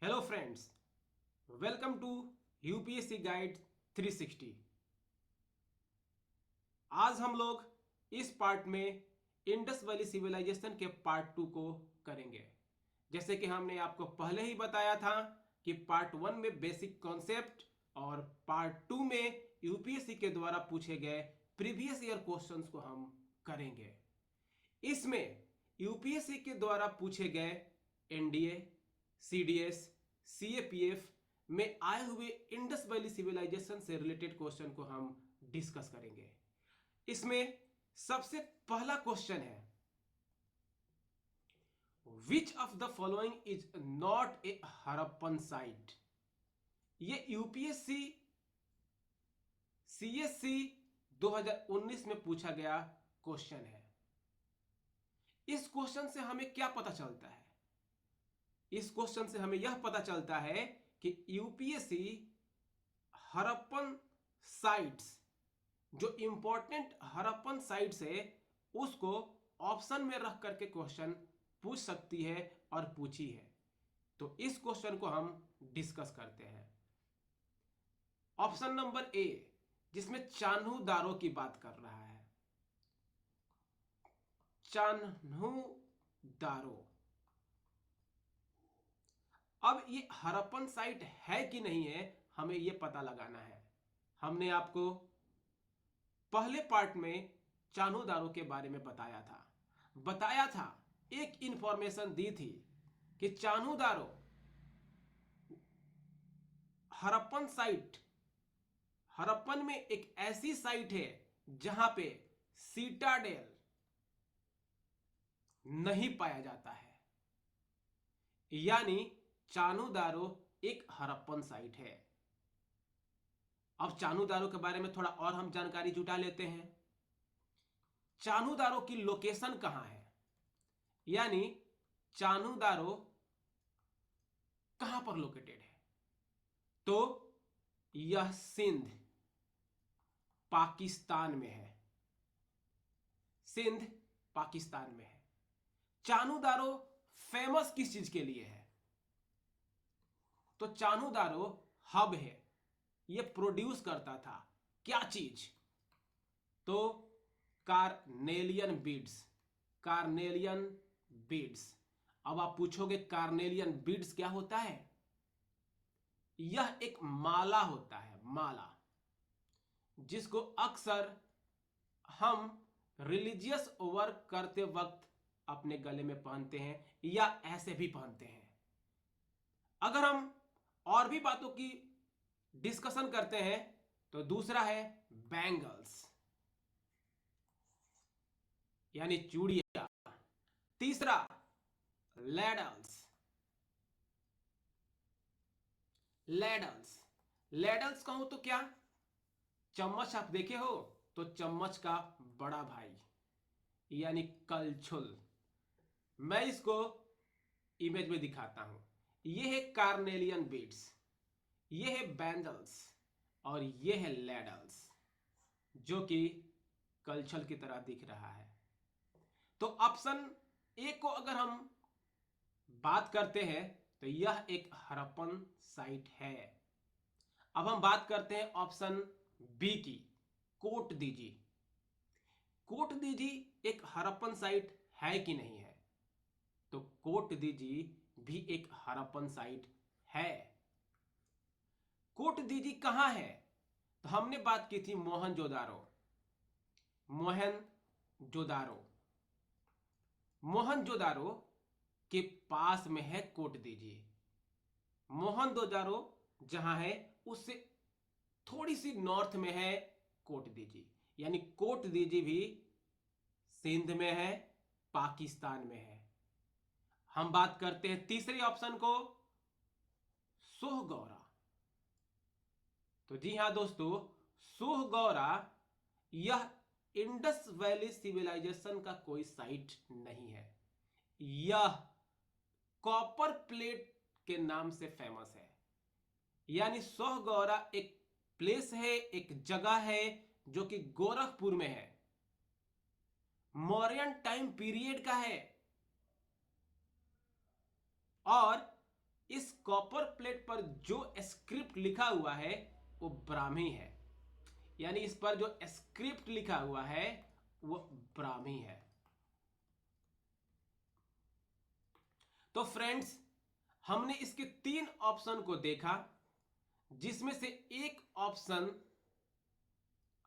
Hello friends, welcome to UPSC guide 360। आज हम लोग इस पार्ट में इंडस वैली सिविलाइजेशन के पार्ट 2 को करेंगे। जैसे कि हमने आपको पहले ही बताया था कि पार्ट 1 में बेसिक कॉन्सेप्ट और पार्ट 2 में यूपीएससी के द्वारा पूछे गए प्रीवियस ईयर क्वेश्चंस को हम करेंगे। इसमें यूपीएससी के द्वारा पूछे गए एनडीए, सीडीएस, सीएपीएफ में आए हुए इंडस वैली सिविलाइजेशन से रिलेटेड क्वेश्चन को हम डिस्कस करेंगे। इसमें सबसे पहला क्वेश्चन है, which of the following is not a Harappan site. ये यूपीएससी सीएससी 2019 में पूछा गया क्वेश्चन है। इस क्वेश्चन से हमें क्या पता चलता है? इस क्वेश्चन से हमें यह पता चलता है कि यूपीएससी हड़प्पन साइट्स, जो इंपॉर्टेंट हड़प्पन साइट्स है, उसको ऑप्शन में रख करके क्वेश्चन पूछ सकती है और पूछी है। तो इस क्वेश्चन को हम डिस्कस करते हैं। ऑप्शन नंबर ए, जिसमें चान्हू दारो की बात कर रहा है। चान्हू दारो, अब ये हड़प्पन साइट है कि नहीं है, हमें यह पता लगाना है। हमने आपको पहले पार्ट में चान्हू दारो के बारे में बताया था, एक इंफॉर्मेशन दी थी कि चान्हू दारो हड़प्पन साइट, हड़प्पन में एक ऐसी साइट है जहां पे सीटाडेल नहीं पाया जाता है, यानी चान्हू दारो एक हड़प्पन साइट है। अब चान्हू दारो के बारे में थोड़ा और हम जानकारी जुटा लेते हैं। चान्हू दारो की लोकेशन कहां है, यानी चान्हू दारो कहां पर लोकेटेड है? तो यह सिंध पाकिस्तान में है। सिंध पाकिस्तान में है। चान्हू दारो फेमस किस चीज के लिए है? तो चान्हू दारो हब है, यह प्रोड्यूस करता था क्या चीज? तो कार्नेलियन बीड्स। Carnelian beads. अब आप पूछोगे कार्नेलियन बीड्स क्या होता है? यह एक माला होता है, माला, जिसको अक्सर हम रिलीजियस वर्क करते वक्त अपने गले में पहनते हैं या ऐसे भी पहनते हैं। अगर हम और भी बातों की डिस्कशन करते हैं तो दूसरा है बैंगल्स, यानी चूड़ियां। तीसरा लैडल्स। लैडल्स, लैडल्स कहूं तो क्या? चम्मच आप देखे हो तो चम्मच का बड़ा भाई, यानी कलछुल। मैं इसको इमेज में दिखाता हूं। यह है कार्नेलियन बीड्स, यह है बैंगल्स और यह है लैडल्स, जो कि कलछल की तरह दिख रहा है। तो ऑप्शन ए को अगर हम बात करते हैं तो यह एक हड़प्पन साइट है। अब हम बात करते हैं ऑप्शन बी की, कोट दीजी। कोट दीजी एक हड़प्पन साइट है कि नहीं है? तो कोट दीजी भी एक हड़प्पन साइट है। कोट दीजी कहां है? तो हमने बात की थी मोहनजोदारो। मोहनजोदारो, मोहनजोदारो के पास में है कोट दीजी। मोहनजोदारो जहां है उससे थोड़ी सी नॉर्थ में है कोट दीजी, यानी कोट दीजी भी सिंध में है, पाकिस्तान में है। हम बात करते हैं तीसरे ऑप्शन को, सोहगौरा। तो जी हां दोस्तों, सोहगौरा यह इंडस वैली सिविलाइजेशन का कोई साइट नहीं है। यह कॉपर प्लेट के नाम से फेमस है, यानी सोहगौरा एक प्लेस है, एक जगह है जो कि गोरखपुर में है, मौर्यन टाइम पीरियड का है और इस कॉपर प्लेट पर जो स्क्रिप्ट लिखा हुआ है वो ब्राह्मी है, यानी इस पर जो स्क्रिप्ट लिखा हुआ है वो ब्राह्मी है। तो फ्रेंड्स, हमने इसके 3 ऑप्शन को देखा, जिसमें से एक ऑप्शन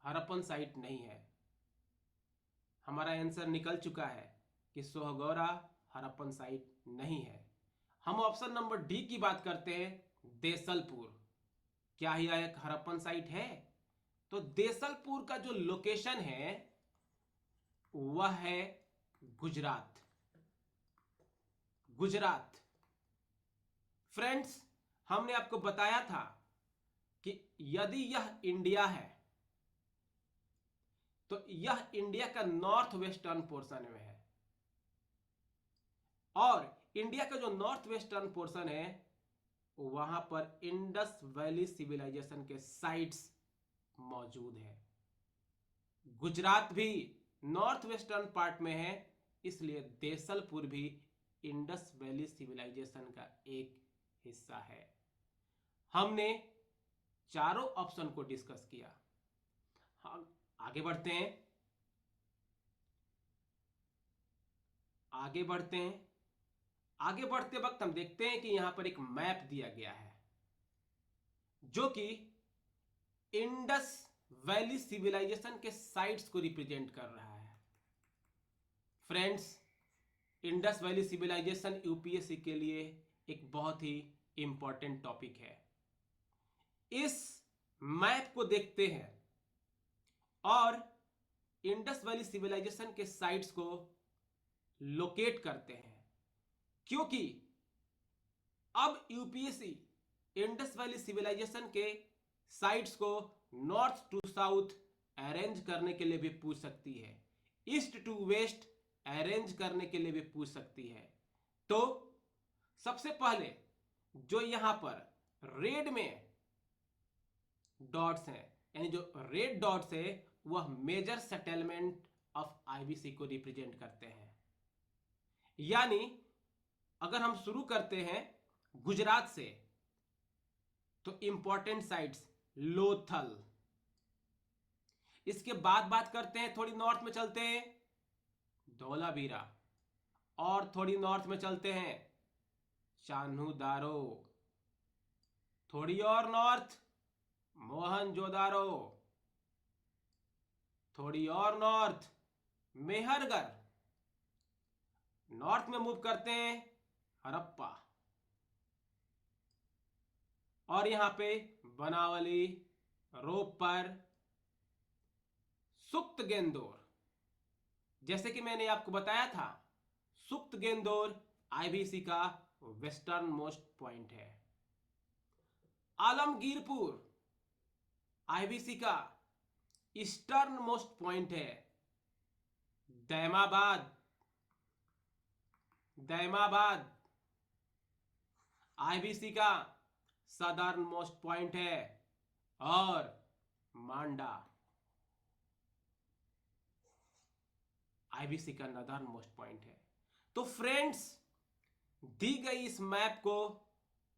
हड़प्पन साइट नहीं है। हमारा आंसर निकल चुका है कि सोहगौरा हड़प्पन साइट नहीं है। हम ऑप्शन नंबर डी की बात करते हैं, देसलपुर। क्या यह एक हड़प्पन साइट है? तो देसलपुर का जो लोकेशन है वह है गुजरात। गुजरात। फ्रेंड्स, हमने आपको बताया था कि यदि यह इंडिया है तो यह इंडिया का नॉर्थ वेस्टर्न पोर्शन में है, और इंडिया का जो नॉर्थ वेस्टर्न पोर्शन है वहां पर इंडस वैली सिविलाइजेशन के साइट्स मौजूद है। गुजरात भी नॉर्थ वेस्टर्न पार्ट में है, इसलिए देसलपुर भी इंडस वैली सिविलाइजेशन का एक हिस्सा है। हमने चारों ऑप्शन को डिस्कस किया। हम आगे बढ़ते हैं। आगे बढ़ते वक्त हम देखते हैं कि यहां पर एक मैप दिया गया है जो कि इंडस वैली सिविलाइजेशन के साइट्स को रिप्रेजेंट कर रहा है। Friends, Indus valley civilisation UPSC के लिए एक बहुत ही इंपॉर्टेंट टॉपिक है। इस मैप को देखते हैं और इंडस वैली सिविलाइजेशन के साइट्स को लोकेट करते हैं, क्योंकि अब यूपीएससी इंडस वैली सिविलाइजेशन के साइट्स को नॉर्थ टू साउथ अरेंज करने के लिए भी पूछ सकती है, ईस्ट टू वेस्ट अरेंज करने के लिए भी पूछ सकती है। तो सबसे पहले जो यहां पर रेड में डॉट्स हैं, यानी जो रेड डॉट्स है वह मेजर सेटलमेंट ऑफ आईबीसी को रिप्रेजेंट करते हैं। यानी अगर हम शुरू करते हैं गुजरात से तो इंपॉर्टेंट साइट्स लोथल, इसके बाद बात करते हैं, थोड़ी नॉर्थ में चलते हैं धौलावीरा, और थोड़ी नॉर्थ में चलते हैं चान्हूदारो, थोड़ी और नॉर्थ मोहनजोदारो, थोड़ी और नॉर्थ मेहरगढ़, नॉर्थ में मूव करते हैं हड़प्पा, और यहां पे बनावली, रोपर, सुक्त गेंदोर। जैसे कि मैंने आपको बताया था, सुक्त गेंदोर आईबीसी का वेस्टर्न मोस्ट पॉइंट है। आलमगीरपुर आईबीसी का ईस्टर्न मोस्ट पॉइंट है। दैमाबाद आईबीसी का सदर्न मोस्ट पॉइंट है, और मांडा आईबीसी का नदर्न मोस्ट पॉइंट है। तो फ्रेंड्स, दी गई इस मैप को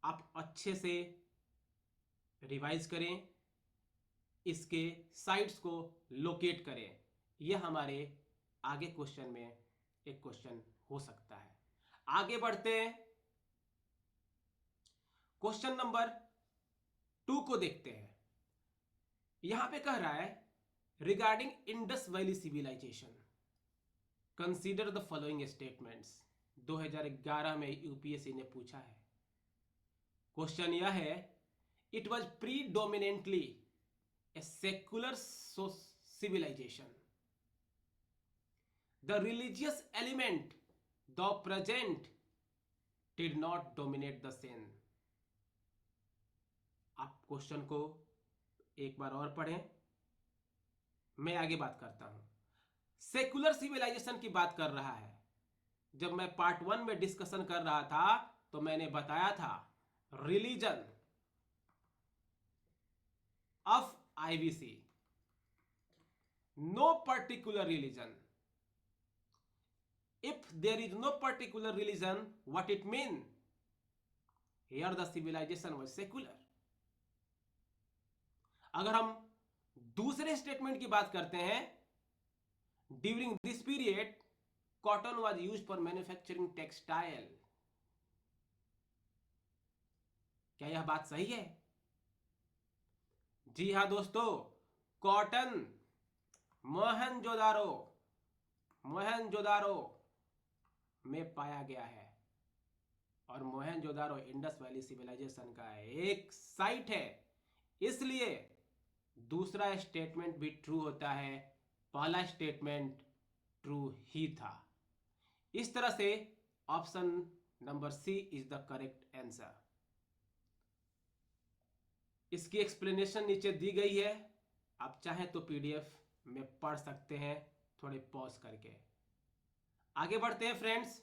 आप अच्छे से रिवाइज करें, इसके साइट्स को लोकेट करें। यह हमारे आगे क्वेश्चन में एक क्वेश्चन हो सकता है। आगे बढ़ते हैं, क्वेश्चन नंबर 2 को देखते हैं। यहां पे कह रहा है regarding Indus valley civilisation consider the following statements. 2011 में यूपीएससी ने पूछा है। क्वेश्चन यह है, it was predominantly a secular civilization. The religious element, though present, did not dominate the scene. आप क्वेश्चन को एक बार और पढ़ें, मैं आगे बात करता हूं। सेकुलर सिविलाइजेशन की बात कर रहा है। जब मैं पार्ट 1 में डिस्कशन कर रहा था तो मैंने बताया था religion of IBC, no particular religion. If there is no particular religion, what it mean? Here the civilisation was secular. अगर हम दूसरे स्टेटमेंट की बात करते हैं, during this period cotton was used for manufacturing textile. क्या यह बात सही है? जी हां दोस्तों, कॉटन मोहनजोदारो में पाया गया है। और मोहनजोदारो इंडस वैली सिविलाइजेशन का एक साइट है, इसलिए दूसरा स्टेटमेंट भी ट्रू होता है, पहला स्टेटमेंट ट्रू ही था। इस तरह से option number C is the correct answer. इसकी एक्सप्लेनेशन नीचे दी गई है, आप चाहें तो पीडीएफ में पढ़ सकते हैं थोड़े पॉज करके। आगे बढ़ते हैं फ्रेंड्स।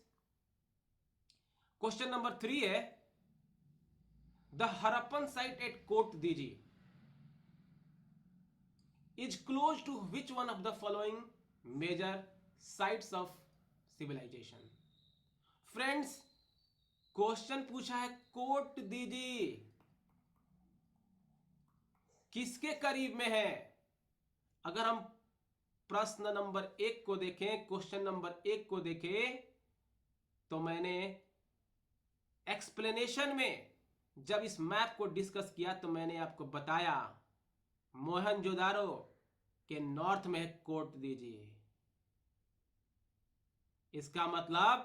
क्वेश्चन नंबर 3 है, the Harappan site at Kot Diji is close to which one of the following major sites of civilization. Friends, question पूछा है कोट दीजी किसके करीब में है। अगर हम प्रश्न नंबर 1 को देखें, क्वेश्चन नंबर 1 को देखें, तो मैंने एक्सप्लेनेशन में जब इस मैप को डिस्कस किया तो मैंने आपको बताया मोहनजोदारो के नॉर्थ में कोट दीजिए। इसका मतलब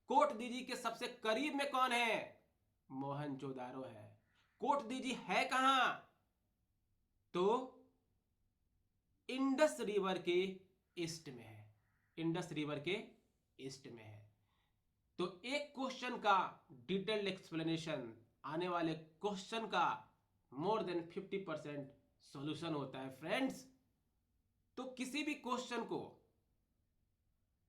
कोट दीजी के सबसे करीब में कौन है? मोहनजोदारो है। कोट दीजी है कहां? तो इंडस रिवर के ईस्ट में है। इंडस रिवर के ईस्ट में है। तो एक क्वेश्चन का डिटेल्ड एक्सप्लेनेशन आने वाले क्वेश्चन का मोर देन 50% सॉल्यूशन होता है फ्रेंड्स। तो किसी भी क्वेश्चन को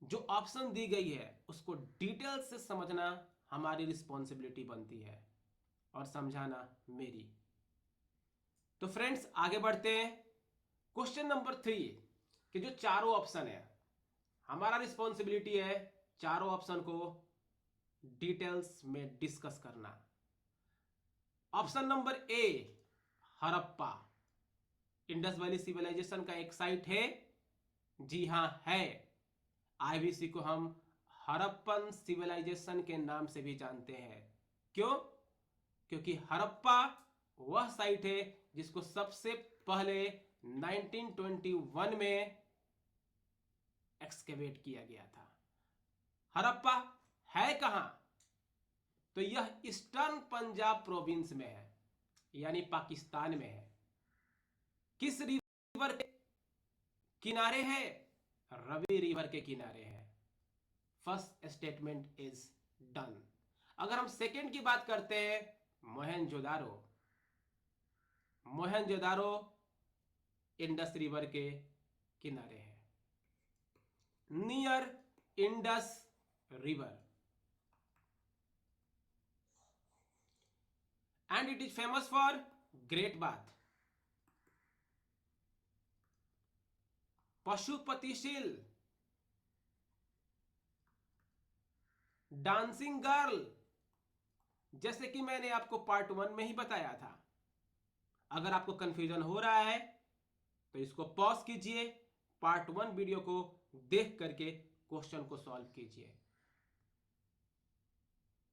जो ऑप्शन दी गई है उसको डिटेल से समझना हमारी रिस्पॉन्सिबिलिटी बनती है और समझाना मेरी। तो फ्रेंड्स आगे बढ़ते हैं। क्वेश्चन नंबर 3 के जो चारों ऑप्शन है, हमारा रिस्पॉन्सिबिलिटी है चारों ऑप्शन को डिटेल्स में डिस्कस करना। Option number A, Harappa Indus valley civilisation का एक साइट है। जी हां है। आईवीसी को हम हड़प्पन सिविलाइजेशन के नाम से भी जानते हैं। क्यों? क्योंकि हड़प्पा वह साइट है जिसको सबसे पहले 1921 में एक्सकेवेट किया गया था। हड़प्पा है कहां? तो यह ईस्टर्न पंजाब प्रोविंस में है, यानी पाकिस्तान में है। किस रिवर के किनारे है? रवि रिवर के किनारे है। First statement is done. अगर हम सेकेंड की बात करते हैं, मोहनजोदारो इंडस रिवर के किनारे है, near Indus river, and it is famous for great bath, Pashupati seal, dancing girl, जैसे कि मैंने आपको पार्ट 1 में ही बताया था। अगर आपको कंफ्यूजन हो रहा है तो इसको पॉज कीजिए, पार्ट 1 वीडियो को देख करके क्वेश्चन को सॉल्व कीजिए।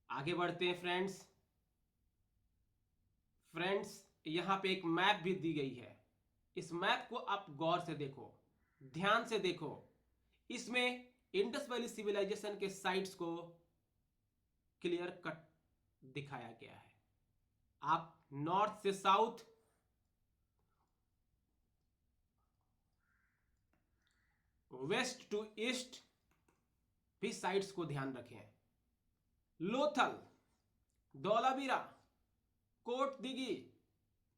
आगे बढ़ते हैं फ्रेंड्स, यहां पे एक मैप भी दी गई है। इस मैप को आप गौर से देखो, ध्यान से देखो। इसमें इंडस वैली सिविलाइजेशन के साइट्स को क्लियर कट दिखाया गया है। आप नॉर्थ से साउथ, वेस्ट टू ईस्ट भी साइट्स को ध्यान रखें। लोथल, धौलावीरा, कोट दिगी,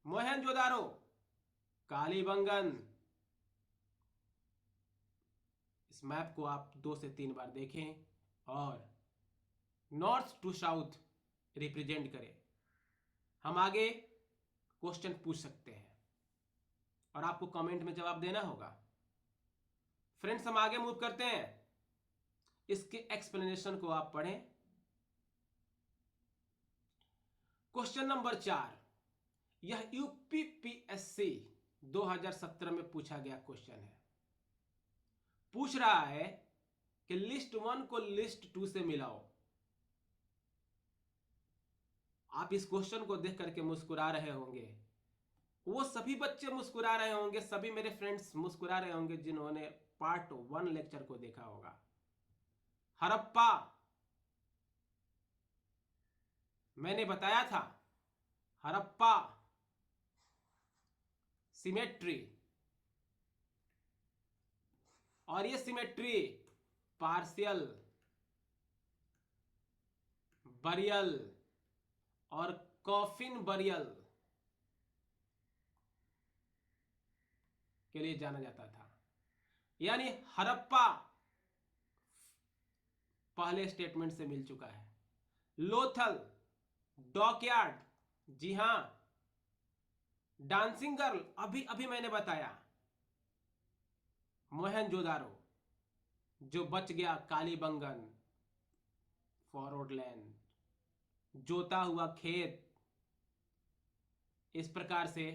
मोहनजोदारो, कालीबंगन। इस मैप को आप 2 से 3 बार देखें और नॉर्थ टू साउथ रिप्रेजेंट करें। हम आगे क्वेश्चन पूछ सकते हैं और आपको कमेंट में जवाब देना होगा। फ्रेंड्स हम आगे मूव करते हैं। इसके एक्सप्लेनेशन को आप पढ़ें। क्वेश्चन नंबर 4, यह यूपीपीएससी 2017 में पूछा गया क्वेश्चन है। पूछ रहा है कि लिस्ट 1 को लिस्ट 2 से मिलाओ। आप इस क्वेश्चन को देख करके मुस्कुरा रहे होंगे, वो सभी बच्चे मुस्कुरा रहे होंगे, सभी मेरे फ्रेंड्स मुस्कुरा रहे होंगे जिन्होंने पार्ट 1 लेक्चर को देखा होगा। हड़प्पा मैंने बताया था, हड़प्पा सिमेट्री, और ये सिमेट्री पार्शियल, बरियल और कॉफिन बरियल के लिए जाना जाता था। यानी हड़प्पा पहले स्टेटमेंट से मिल चुका है। लोथल, डॉकयार्ड, जी हां, डांसिंग गर्ल अभी अभी मैंने बताया, मोहनजोदारो जो बच गया, कालीबंगन, फॉरवर्ड लैंड, जोता हुआ खेत। इस प्रकार से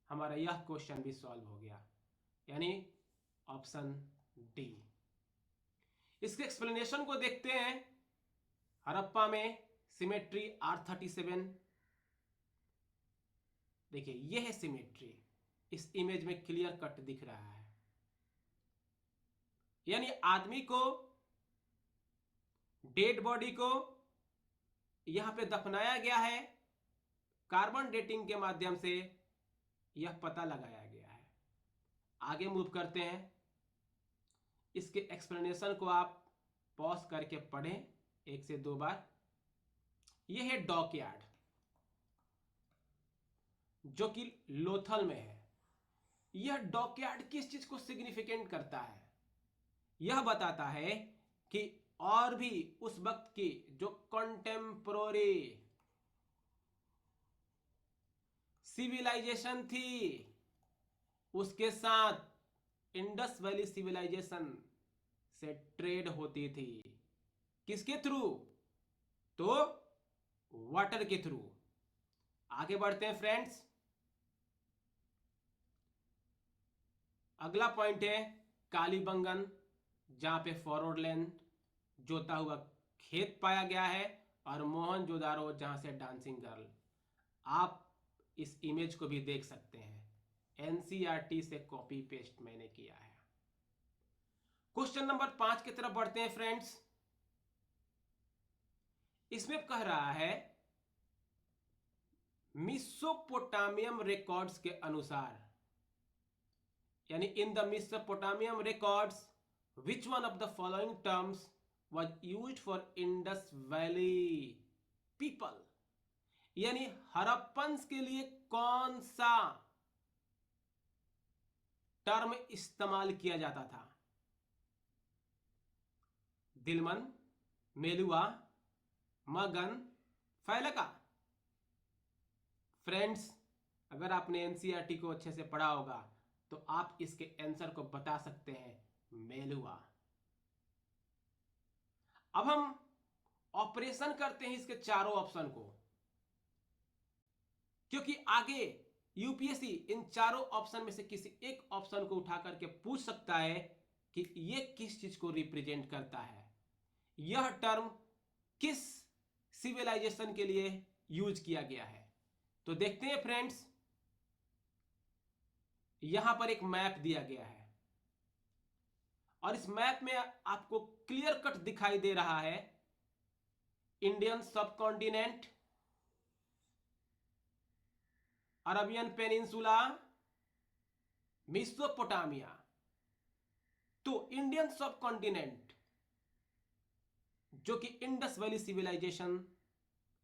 हमारा यह क्वेश्चन भी सॉल्व हो गया, यानी ऑप्शन डी। इसके एक्सप्लेनेशन को देखते हैं। हड़प्पा में सिमेट्री R37, देखिए यह है सिमेट्री, इस इमेज में क्लियर कट दिख रहा है। यानी आदमी को, डेड बॉडी को यहां पे दफनाया गया है, कार्बन डेटिंग के माध्यम से यह पता लगाया गया है। आगे मूव करते हैं। इसके एक्सप्लेनेशन को आप पॉज करके पढ़ें 1 से 2 बार। यह है डॉकयार्ड जो कि लोथल में है। यह डॉकयार्ड किस चीज को सिग्निफिकेंट करता है? यह बताता है कि और भी उस वक्त की जो कंटेम्पोररी सिविलाइजेशन थी, उसके साथ इंडस वैली सिविलाइजेशन से ट्रेड होती थी। किसके थ्रू? तो वाटर के थ्रू। आगे बढ़ते हैं फ्रेंड्स। अगला पॉइंट है कालीबंगन, जहां पे फॉरवर्ड लैंड, जोता हुआ खेत पाया गया है, और मोहनजोदारो जहां से डांसिंग गर्ल। आप इस इमेज को भी देख सकते हैं, एनसीईआरटी से कॉपी पेस्ट मैंने किया है। क्वेश्चन नंबर 5 की तरफ बढ़ते हैं फ्रेंड्स। इसमें कह रहा है मेसोपोटामियम रिकॉर्ड्स के अनुसार, यानी in the मेसोपोटामियम records which one of the following terms was used for Indus Valley people, यानी हड़प्पन्स के लिए कौन सा टर्म इस्तेमाल किया जाता था? दिलमन, मेलुआ, मगन, फैलका। फ्रेंड्स, अगर आपने एनसीईआरटी को अच्छे से पढ़ा होगा तो आप इसके आंसर को बता सकते हैं, मेलुआ। अब हम ऑपरेशन करते हैं इसके चारों ऑप्शन को, क्योंकि आगे यूपीएससी इन चारों ऑप्शन में से किसी एक ऑप्शन को उठा करके पूछ सकता है कि यह किस चीज को रिप्रेजेंट करता है, यह टर्म किस सिविलाइजेशन के लिए यूज किया गया है। तो देखते हैं फ्रेंड्स, यहां पर एक मैप दिया गया है, और इस मैप में आपको क्लियर कट दिखाई दे रहा है इंडियन सब कॉन्टिनेंट, अरबियन पेनिनसुला, मेसोपोटामिया। तो इंडियन सब कॉन्टिनेंट जो कि इंडस वैली सिविलाइजेशन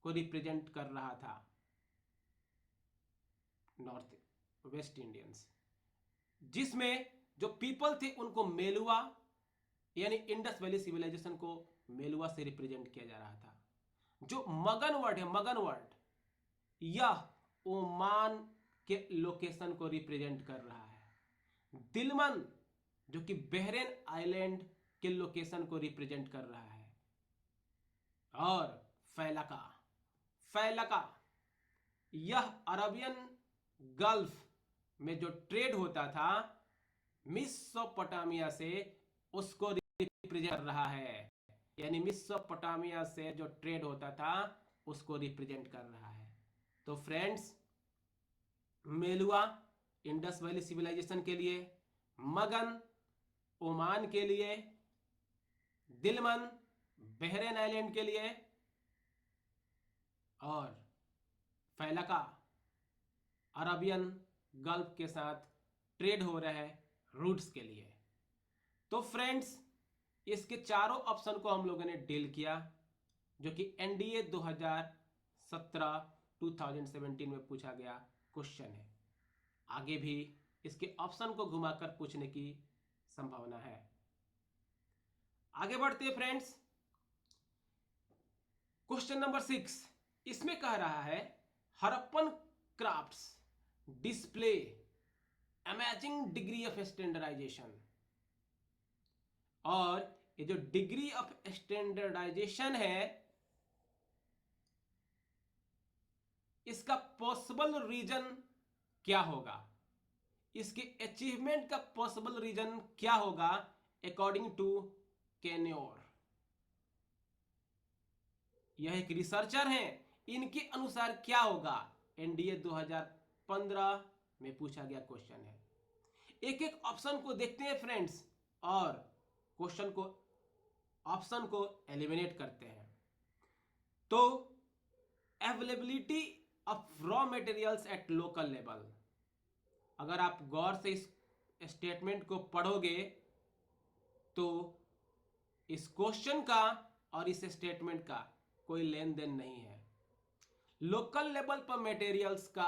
को रिप्रेजेंट कर रहा था, नॉर्थ वेस्ट इंडियंस, जिसमें जो पीपल थे उनको मेलुआ, यानी इंडस वैली सिविलाइजेशन को मेलुआ से रिप्रेजेंट किया जा रहा था। जो मगन वर्ड है, मगन वर्ड, यह ओमान के लोकेशन को रिप्रेजेंट कर रहा है। दिलमन जो कि बहरेन आइलैंड के लोकेशन को रिप्रेजेंट कर रहा है। और फैलका, फैलका, यह अरबियन गल्फ में जो ट्रेड होता था मेसोपोटामिया से, उसको रिप्रेजेंट कर रहा है। यानी मेसोपोटामिया से जो ट्रेड होता था उसको रिप्रेजेंट कर रहा है। तो friends, Meluhha Indus valley civilisation के लिए, मगन ओमान के लिए, दिलमन बहरेन आइलैंड के लिए, और फैलका अरबियन गल्फ के साथ ट्रेड हो रहा है रूट्स के लिए। तो फ्रेंड्स, इसके चारों ऑप्शन को हम लोगों ने डील किया, जो कि एनडीए 2017 में पूछा गया क्वेश्चन है। आगे भी इसके ऑप्शन को घुमाकर पूछने की संभावना है। आगे बढ़ते हैं फ्रेंड्स, क्वेश्चन नंबर 6। इसमें कह रहा है Harappan crafts display amazing degree of standardisation. और ये जो डिग्री ऑफ स्टैंडर्डाइजेशन है, इसका पॉसिबल रीजन क्या होगा, इसके अचीवमेंट का पॉसिबल रीजन क्या होगा अकॉर्डिंग टू केन्योर। यह एक रिसर्चर हैं, इनके अनुसार क्या होगा, एनडीए 2015 में पूछा गया क्वेश्चन है। एक एक ऑप्शन को देखते हैं फ्रेंड्स, और क्वेश्चन को ऑप्शन को एलिमिनेट करते हैं। तो availability of raw materials at local level, अगर आप गौर से इस स्टेटमेंट को पढ़ोगे तो इस क्वेश्चन का और इस स्टेटमेंट का कोई लेन देन नहीं है। लोकल लेवल पर मटेरियल्स का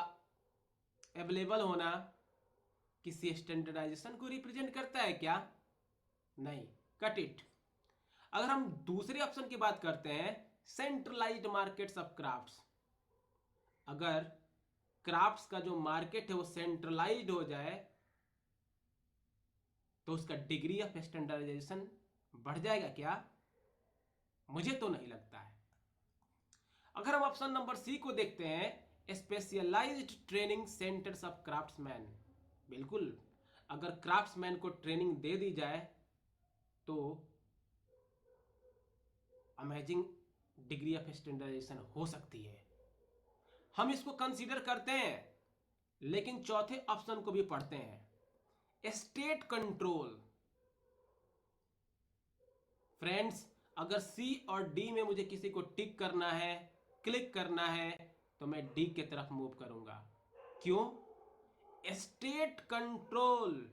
अवेलेबल होना किसी स्टैंडर्डाइजेशन को रिप्रेजेंट करता है क्या? नहीं, कट इट। अगर हम दूसरे ऑप्शन की बात करते हैं, सेंट्रलाइज्ड मार्केट्स ऑफ क्राफ्ट्स, अगर क्राफ्ट्स का जो मार्केट है वो सेंट्रलाइज्ड हो जाए तो उसका डिग्री ऑफ स्टैंडर्डाइजेशन बढ़ जाएगा क्या? मुझे तो नहीं लगता है। अगर हम ऑप्शन नंबर सी को देखते हैं, specialised training centres of craftsman, बिल्कुल, अगर क्राफ्ट्समैन को ट्रेनिंग दे दी जाए तो अमेजिंग डिग्री ऑफ स्टैंडर्डाइजेशन हो सकती है। हम इसको कंसीडर करते हैं, लेकिन चौथे ऑप्शन को भी पढ़ते हैं, स्टेट कंट्रोल। फ्रेंड्स, अगर सी और डी में मुझे किसी को टिक करना है, क्लिक करना है, तो मैं डी की तरफ मूव करूंगा। क्यों? स्टेट कंट्रोल,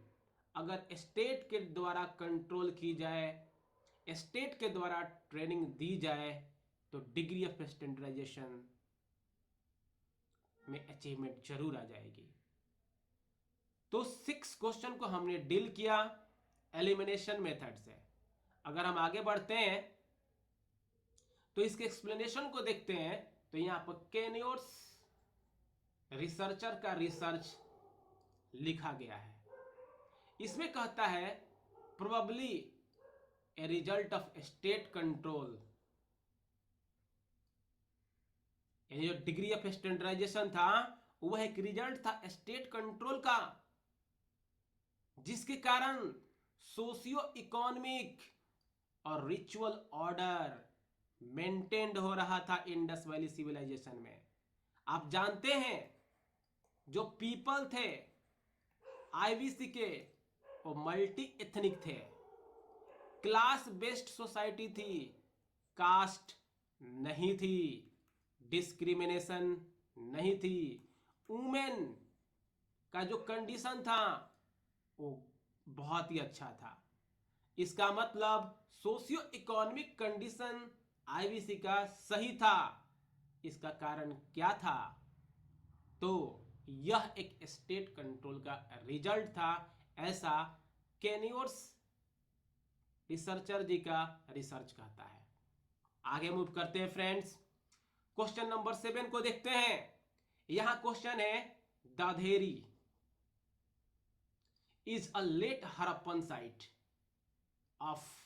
अगर स्टेट के द्वारा कंट्रोल की जाए, स्टेट के द्वारा ट्रेनिंग दी जाए, तो डिग्री ऑफ स्टैंडर्डाइजेशन में अचीवमेंट जरूर आ जाएगी। तो 6 क्वेश्चन को हमने डील किया एलिमिनेशन मेथड से। अगर हम आगे बढ़ते हैं तो इसके एक्सप्लेनेशन को देखते हैं, तो यहां पर केन्योर्स रिसर्चर का रिसर्च लिखा गया है। इसमें कहता है probably a result of state control, यानी जो डिग्री ऑफ स्टैंडर्डाइजेशन था वह एक रिजल्ट था स्टेट कंट्रोल का, जिसके कारण सोशियो इकोनॉमिक और रिचुअल ऑर्डर मेंटेन्ड हो रहा था इंडस वैली सिविलाइजेशन में। आप जानते हैं जो पीपल थे आईवीसी के, वो मल्टी एथनिक थे, क्लास बेस्ड सोसाइटी थी, कास्ट नहीं थी, डिस्क्रिमिनेशन नहीं थी, वुमेन का जो कंडीशन था वो बहुत ही अच्छा था। इसका मतलब सोशियो इकोनॉमिक कंडीशन आईवीसी का सही था। इसका कारण क्या था? तो यह एक स्टेट कंट्रोल का रिजल्ट था, ऐसा केन्योर्स रिसर्चर जी का रिसर्च कहता है। आगे मूव करते हैं फ्रेंड्स, क्वेश्चन नंबर 7 को देखते हैं। यहां क्वेश्चन है, Dadheri is a late Harappan site of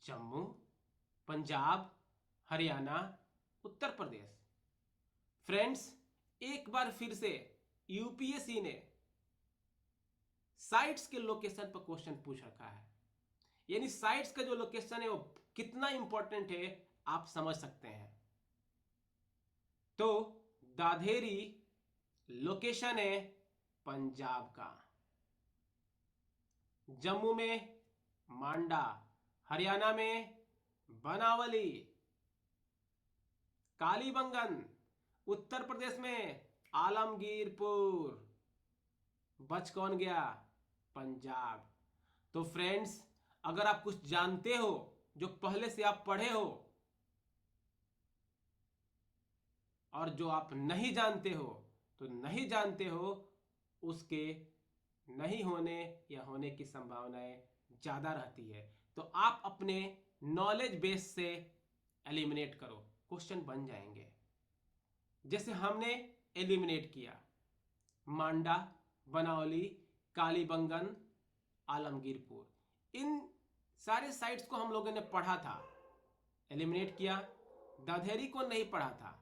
Jammu, Punjab, Haryana, Uttar Pradesh. Friends, एक बार फिर से यूपीएससी ने साइट्स के लोकेशन पर क्वेश्चन पूछ रखा है, यानी साइट्स का जो लोकेशन है वो कितना इंपॉर्टेंट है आप समझ सकते हैं। तो दाधेरी लोकेशन है पंजाब का, जम्मू में मांडा, हरियाणा में बनावली, कालीबंगन उत्तर प्रदेश में आलमगीरपुर, बच कौन गया? पंजाब। तो फ्रेंड्स, अगर आप कुछ जानते हो जो पहले से आप पढ़े हो और जो आप नहीं जानते हो, तो नहीं जानते हो उसके नहीं होने या होने की संभावनाएं ज्यादा रहती है। तो आप अपने नॉलेज बेस से एलिमिनेट करो, क्वेश्चन बन जाएंगे। जैसे हमने एलिमिनेट किया मांडा, बनावली, कालीबंगन, आलमगीरपुर, इन सारे साइट्स को हम लोगों ने पढ़ा था, एलिमिनेट किया। दाधेरी को नहीं पढ़ा था,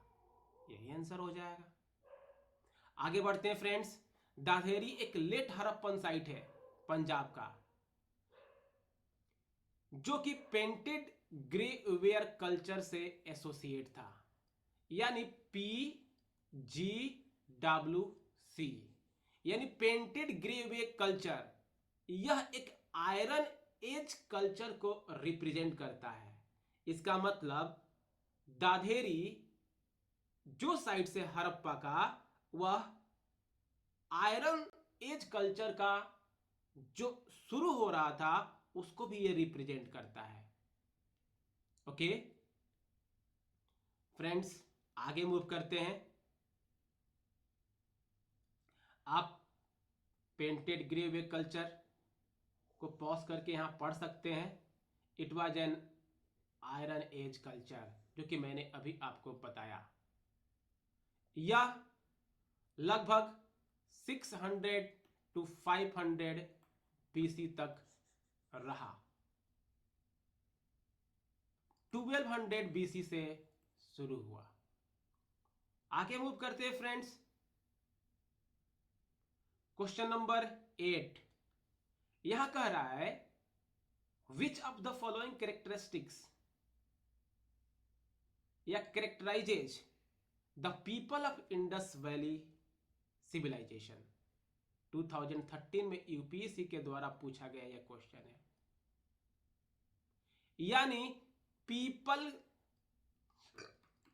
यही आंसर हो जाएगा। आगे बढ़ते हैं फ्रेंड्स। दाधेरी एक लेट हड़प्पन साइट है पंजाब का, जो कि पेंटेड ग्रे वेयर कल्चर से एसोसिएट था, यानी PGWC, यानी पेंटेड ग्रे वेयर कल्चर। यह एक आयरन एज कल्चर को रिप्रेजेंट करता है। इसका मतलब दाधेरी जो साइड से हड़प्पा का, वह आयरन एज कल्चर का जो शुरू हो रहा था उसको भी ये रिप्रेजेंट करता है। ओके फ्रेंड्स, आगे मूव करते हैं। आप पेंटेड ग्रे वेयर कल्चर को पॉज करके यहां पढ़ सकते हैं। It was an iron age culture, जो कि मैंने अभी आपको बताया। यह लगभग 600 to 500 BC तक रहा। 1200 BC से शुरू हुआ। आगे मूव करते हैं फ्रेंड्स। क्वेश्चन नंबर 8 यहां कह रहा है, which of the following characteristics या characterizes the people of Indus valley civilization. 2013 में यूपीएससी के द्वारा पूछा गया यह क्वेश्चन है, यानी पीपल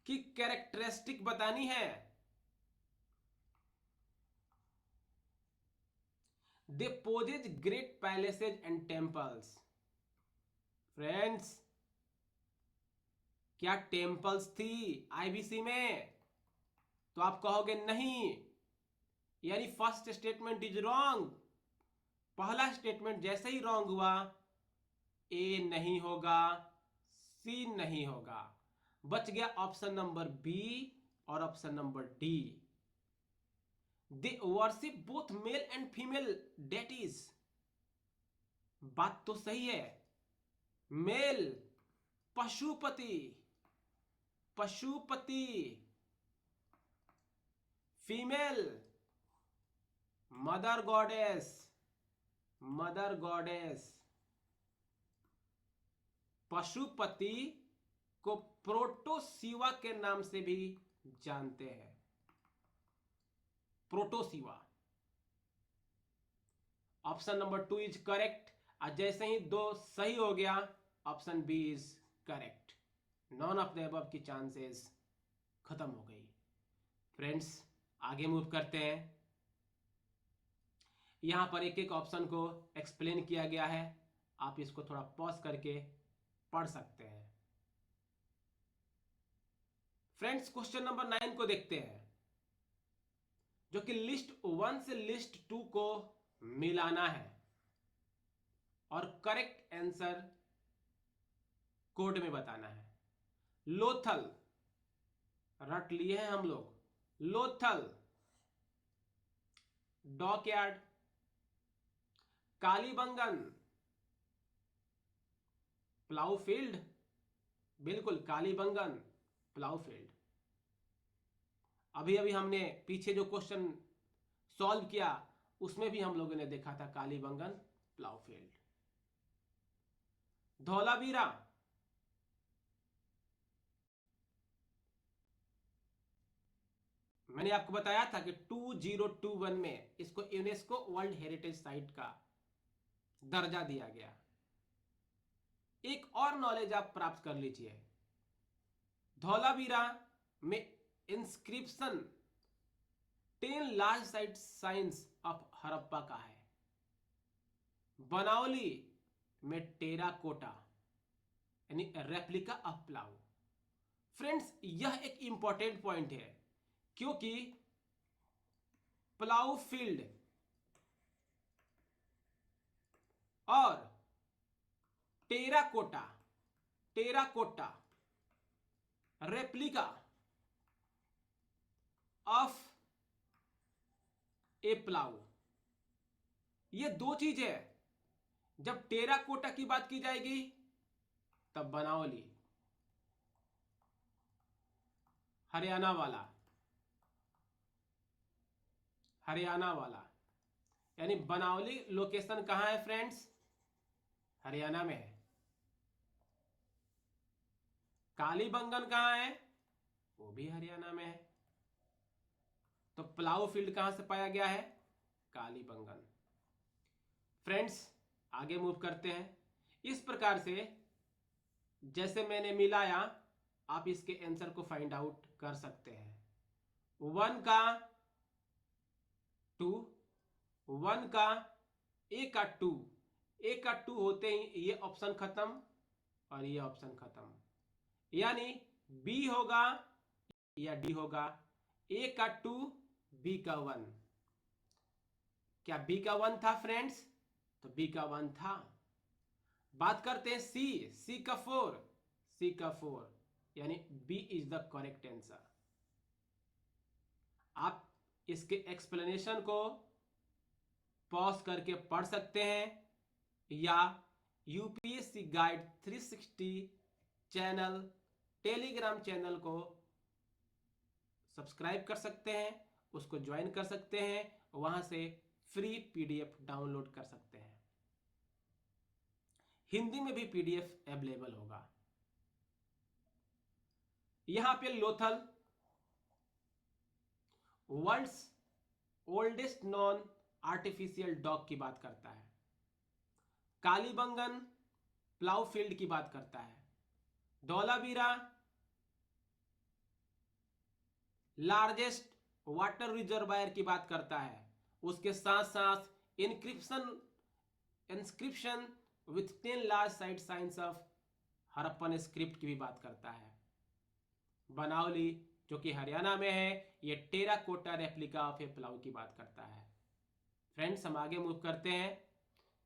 की कैरेक्टरिस्टिक बतानी है। They possess great palaces and temples. Friends, क्या टेम्पल्स थी आईबीसी में? तो आप कहोगे नहीं, यानी फर्स्ट स्टेटमेंट इज रॉन्ग। पहला स्टेटमेंट जैसे ही रॉन्ग हुआ, ए नहीं होगा, सी नहीं होगा, बच गया ऑप्शन नंबर बी और option number D. They worship both male and female deities. बात तो सही है, male Pashupati, Pashupati, female mother goddess, mother goddess. Pashupati को प्रोटोसिवा के नाम से भी जानते हैं, Protoshiva. Option number 2 is correct. और जैसे ही 2 सही हो गया, option B is correct. None of the above की चांसेस खत्म हो गई। फ्रेंड्स, आगे मूव करते हैं। यहां पर एक एक ऑप्शन को एक्सप्लेन किया गया है, आप इसको थोड़ा पॉज करके पढ़ सकते हैं। फ्रेंड्स, क्वेश्चन नंबर 9 को देखते हैं, जो कि लिस्ट 1 से लिस्ट 2 को मिलाना है और करेक्ट आंसर कोड में बताना है। लोथल रट लिए हैं हम लोग, Lothal, dockyard, Kalibangan, plough field, बिल्कुल कालीबंगन, प्लाऊ फील्ड। अभी अभी हमने पीछे जो क्वेश्चन सॉल्व किया उसमें भी हम लोगों ने देखा था कालीबंगन प्लाउ फील्ड। धौलावीरा मैंने आपको बताया था कि 2021 में इसको यूनेस्को वर्ल्ड हेरिटेज साइट का दर्जा दिया गया। एक और नॉलेज आप प्राप्त कर लीजिए, धौलावीरा में inscription 10 large site science of Harappa का है। बनावली में टेराकोटा यानी रेप्लिका ऑफ प्लाउ। फ्रेंड्स यह एक इंपॉर्टेंट पॉइंट है क्योंकि प्लाउ फील्ड और terracotta replica of A plough, ये दो चीज है। जब टेराकोटा की बात की जाएगी तब बनावली हरियाणा वाला यानी बनावली लोकेशन कहां है फ्रेंड्स? हरियाणा में है। कालीबंगन कहां है? वो भी हरियाणा में है। तो प्लाऊ फील्ड कहां से पाया गया है? कालीबंगन। फ्रेंड्स आगे मूव करते हैं। इस प्रकार से जैसे मैंने मिलाया आप इसके आंसर को फाइंड आउट कर सकते हैं। 1 का 2, 1 का ए का 2, ए का 2 होते ही ये ऑप्शन खत्म और ये ऑप्शन खत्म, यानी बी होगा या डी होगा। ए का 2, बी का 1। क्या बी का 1 था फ्रेंड्स? तो बी का 1 था। बात करते हैं सी का 4, यानी B is the correct answer. आप इसके एक्सप्लेनेशन को पॉज करके पढ़ सकते हैं या UPSC guide 360 channel Telegram channel को सब्सक्राइब कर सकते हैं, उसको ज्वाइन कर सकते हैं, वहां से फ्री पीडीएफ डाउनलोड कर सकते हैं। हिंदी में भी पीडीएफ अवेलेबल होगा। यहां पे Lothal world's oldest non artificial dock की बात करता है, कालीबंगन प्लाउ फील्ड की बात करता है, धौलावीरा लार्जेस्ट वाटर रिजर्वायर की बात करता है, उसके साथ साथ inscription with 10 large site science of Harappan script की भी बात करता है। बनावली जो कि हरियाणा में है, ये terracotta replica of A plough की बात करता है। फ्रेंड्स हम आगे मूव करते हैं,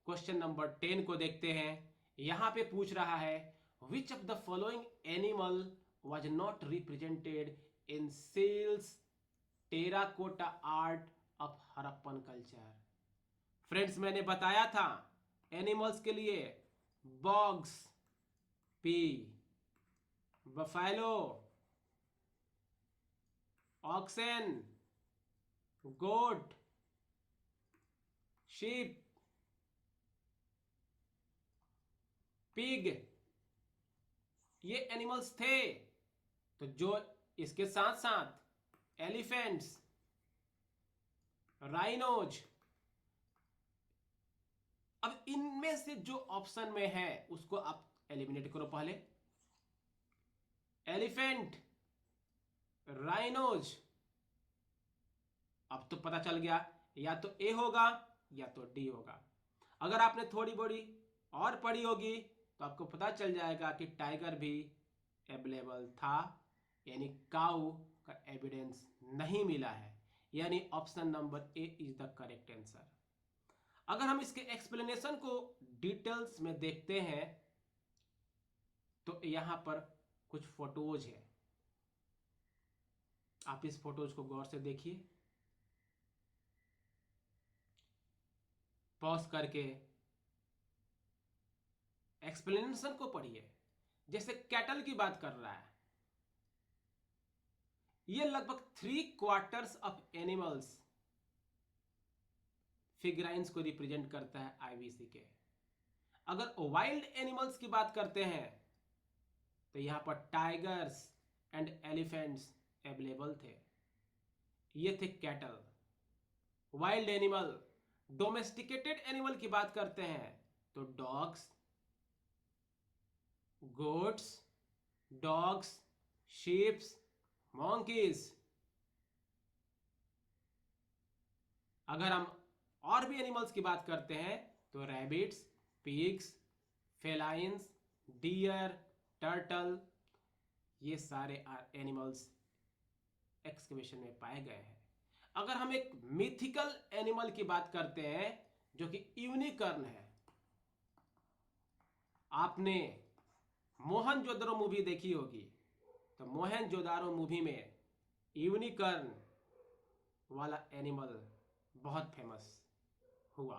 क्वेश्चन नंबर 10 को देखते हैं। यहां पे पूछ रहा है which of the following animal was not represented in seals terracotta art of Harappan culture. Friends मैंने बताया था एनिमल्स के लिए बॉग्स पी, buffalo, oxen, goat, sheep, pig, ये एनिमल्स थे। तो जो इसके साथ साथ एलिफेंट्स, राइनोज, अब इनमें से जो ऑप्शन में है उसको आप एलिमिनेट करो पहले। एलिफेंट, राइनोज, अब तो पता चल गया या तो ए होगा या तो डी होगा। अगर आपने थोड़ी बड़ी और पढ़ी होगी तो आपको पता चल जाएगा कि टाइगर भी अवेलेबल था, यानी काऊ का एविडेंस नहीं मिला है, यानी option number A is the correct answer. अगर हम इसके एक्सप्लेनेशन को डिटेल्स में देखते हैं तो यहां पर कुछ फोटोज है, आप इस फोटोज को गौर से देखिए, पॉज करके एक्सप्लेनेशन को पढ़िए। जैसे कैटल की बात कर रहा है, ये लगभग 3/4 ऑफ एनिमल्स फिगराइंस को रिप्रेजेंट करता है आईबीसी के। अगर वाइल्ड एनिमल्स की बात करते हैं तो यहां पर टाइगर्स एंड एलिफेंट्स अवेलेबल थे, ये थे cattle. Wild animal, domesticated animal की बात करते हैं तो डॉग्स, शीप्स, monkeys। अगर हम और भी एनिमल्स की बात करते हैं तो रैबिट्स, पिग्स, फेलाइंस, डियर, टर्टल, ये सारे एनिमल्स एक्सकवेशन में पाए गए हैं। अगर हम एक मिथिकल एनिमल की बात करते हैं जो कि यूनिकॉर्न है, आपने मोहनजोदड़ो मूवी देखी होगी, तो मोहनजोदारो मूवी में यूनिकॉर्न वाला एनिमल बहुत फेमस हुआ,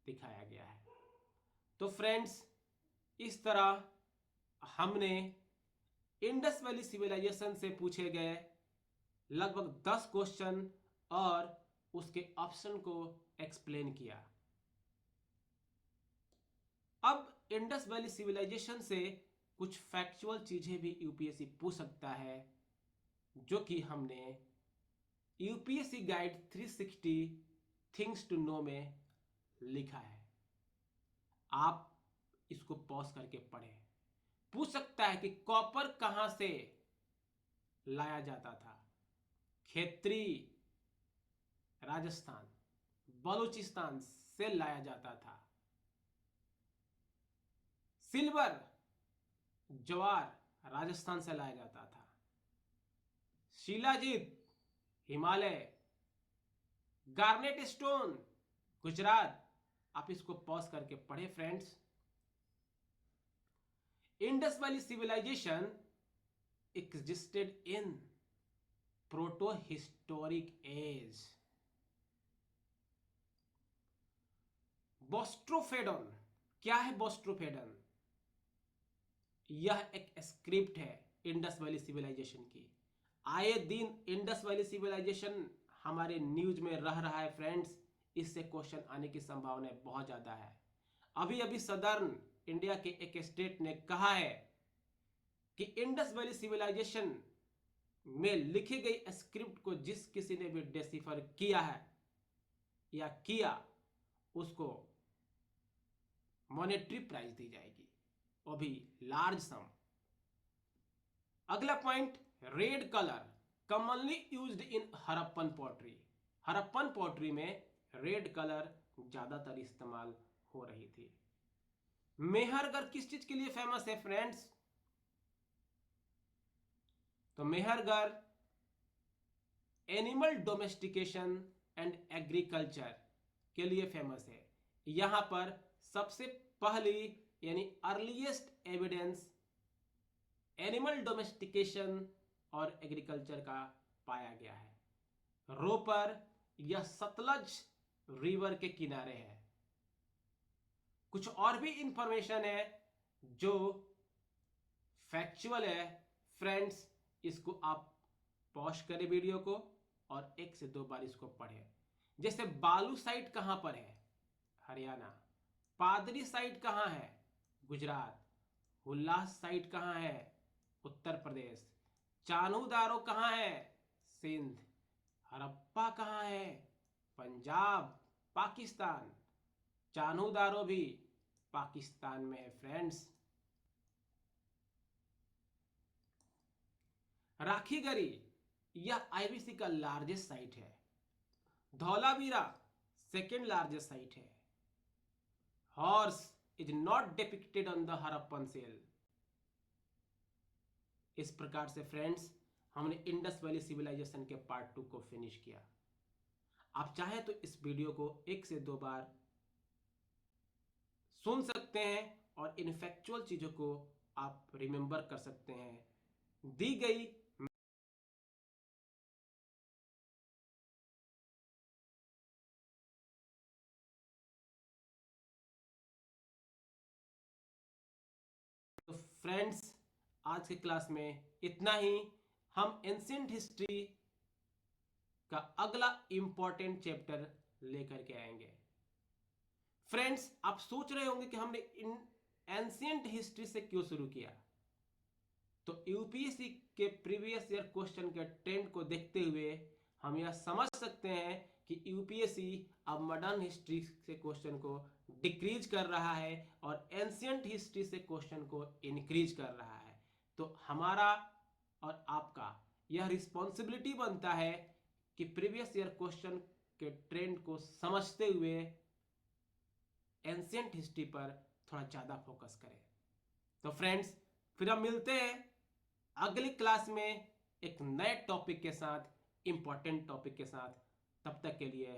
दिखाया गया है। तो फ्रेंड्स, इस तरह हमने इंडस वैली सिविलाइजेशन से पूछे गए लगभग 10 क्वेश्चन और उसके ऑप्शन को एक्सप्लेन किया। अब इंडस वैली सिविलाइजेशन से कुछ फैक्चुअल चीजें भी यूपीएससी पूछ सकता है, जो कि हमने UPSC guide 360 things to know में लिखा है। आप इसको पॉज करके पढ़ें। पूछ सकता है कि कॉपर कहां से लाया जाता था? खेत्री, राजस्थान, बलूचिस्तान से लाया जाता था। सिल्वर, ज्वार, राजस्थान से लाया जाता था। Shilajit, Himalaya, garnet stone, Gujarat. आप इसको पॉज करके पढ़े friends. Indus valley civilisation existed in protohistoric age। Boustrophedon, क्या है बोस्ट्रोफेडन? यह एक स्क्रिप्ट है इंडस वैली सिविलाइजेशन की। आए दिन इंडस वैली सिविलाइजेशन हमारे न्यूज में रह रहा है फ्रेंड्स, इससे क्वेश्चन आने की संभावना बहुत ज्यादा है। अभी अभी सदर्न इंडिया के एक स्टेट ने कहा है कि इंडस वैली सिविलाइजेशन में लिखी गई स्क्रिप्ट को जिस किसी ने भी डिसिफर किया है या किया, उसको मॉनेटरी प्राइज दी जाएगी, वो भी लार्ज सम। अगला point, red colour commonly used in Harappan pottery. Harappan pottery में रेड कलर ज्यादातर इस्तेमाल हो रही थी। मेहरगढ़ किस चीज के लिए फेमस है फ्रेंड्स? तो Mehrgarh animal domestication and agriculture के लिए फेमस है। यहां पर सबसे पहली यानी अर्लीस्ट एविडेंस एनिमल डोमेस्टिकेशन और एग्रीकल्चर का पाया गया है। रोपर यह सतलज रिवर के किनारे है। कुछ और भी इंफॉर्मेशन है जो फैक्चुअल है फ्रेंड्स, इसको आप पॉज करें वीडियो को और 1 से 2 बार इसको पढ़ें। जैसे बालू साइट कहां पर है? हरियाणा। पादरी साइट कहां है? गुजरात। हुल्लास साइट कहां है? उत्तर प्रदेश। चानू दारो कहां है? सिंध। हड़प्पा कहां है? पंजाब, पाकिस्तान। चानू दारो भी पाकिस्तान में है फ्रेंड्स। राखीगढ़ी यह आईबीसी का लार्जेस्ट साइट है। धौलावीरा सेकेंड लार्जेस्ट साइट है। Horse is not depicted on the Harappan seal. इस प्रकार से फ्रेंड्स हमने इंडस वैली सिविलाइजेशन के पार्ट 2 को फिनिश किया। आप चाहें तो इस वीडियो को 1 से 2 बार सुन सकते हैं और इन फैक्चुअल चीजों को आप रिमेंबर कर सकते हैं। दी गई तो फ्रेंड्स आज की क्लास में इतना ही। हम एंशिएंट हिस्ट्री का अगला इंपॉर्टेंट चैप्टर लेकर के आएंगे। फ्रेंड्स, आप सोच रहे होंगे कि हमने इन एंशिएंट हिस्ट्री से क्यों शुरू किया। तो यूपीएससी के प्रीवियस ईयर क्वेश्चन के ट्रेंड को देखते हुए हम यह समझ सकते हैं कि यूपीएससी अब मॉडर्न हिस्ट्री से क्वेश्चन को डिक्रीज कर रहा है और एंशिएंट हिस्ट्री से क्वेश्चन को इंक्रीज कर रहा है। तो हमारा और आपका यह रिस्पॉन्सिबिलिटी बनता है कि प्रीवियस ईयर क्वेश्चन के ट्रेंड को समझते हुए एंशिएंट हिस्ट्री पर थोड़ा ज़्यादा फोकस करें। तो फ्रेंड्स, फिर हम मिलते हैं अगली क्लास में एक नए टॉपिक के साथ, इंपॉर्टेंट टॉपिक के साथ। तब तक के लिए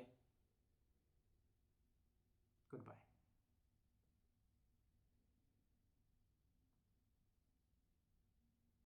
गुड बाय।